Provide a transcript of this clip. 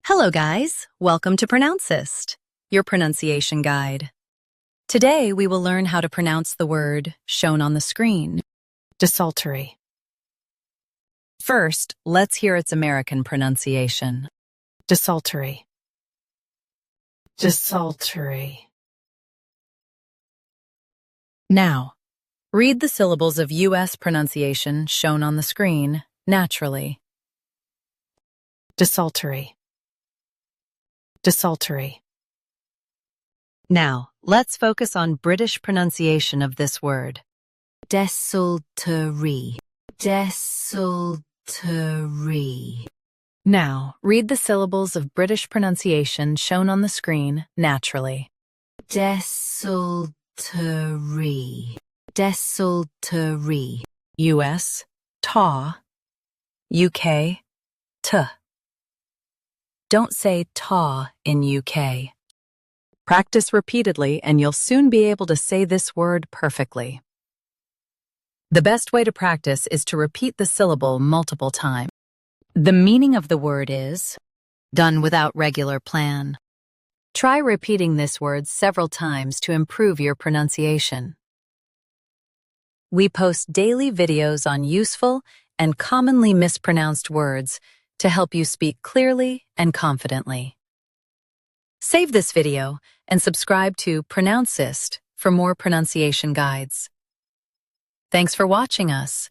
Hello guys, welcome to Pronouncist, your pronunciation guide. Today we will learn how to pronounce the word shown on the screen, desultory. First, let's hear its American pronunciation. Desultory. Desultory. Now, read the syllables of U.S. pronunciation shown on the screen naturally. Desultory. Desultory. Now, let's focus on British pronunciation of this word. Desultory. Desultory. Now, read the syllables of British pronunciation shown on the screen naturally. Desultory. Desultory. US, ta. UK, t. Don't say ta in UK. Practice repeatedly and you'll soon be able to say this word perfectly. The best way to practice is to repeat the syllable multiple times. The meaning of the word is done without regular plan. Try repeating this word several times to improve your pronunciation. We post daily videos on useful and commonly mispronounced words to help you speak clearly and confidently. Save this video and subscribe to Pronouncist for more pronunciation guides. Thanks for watching us.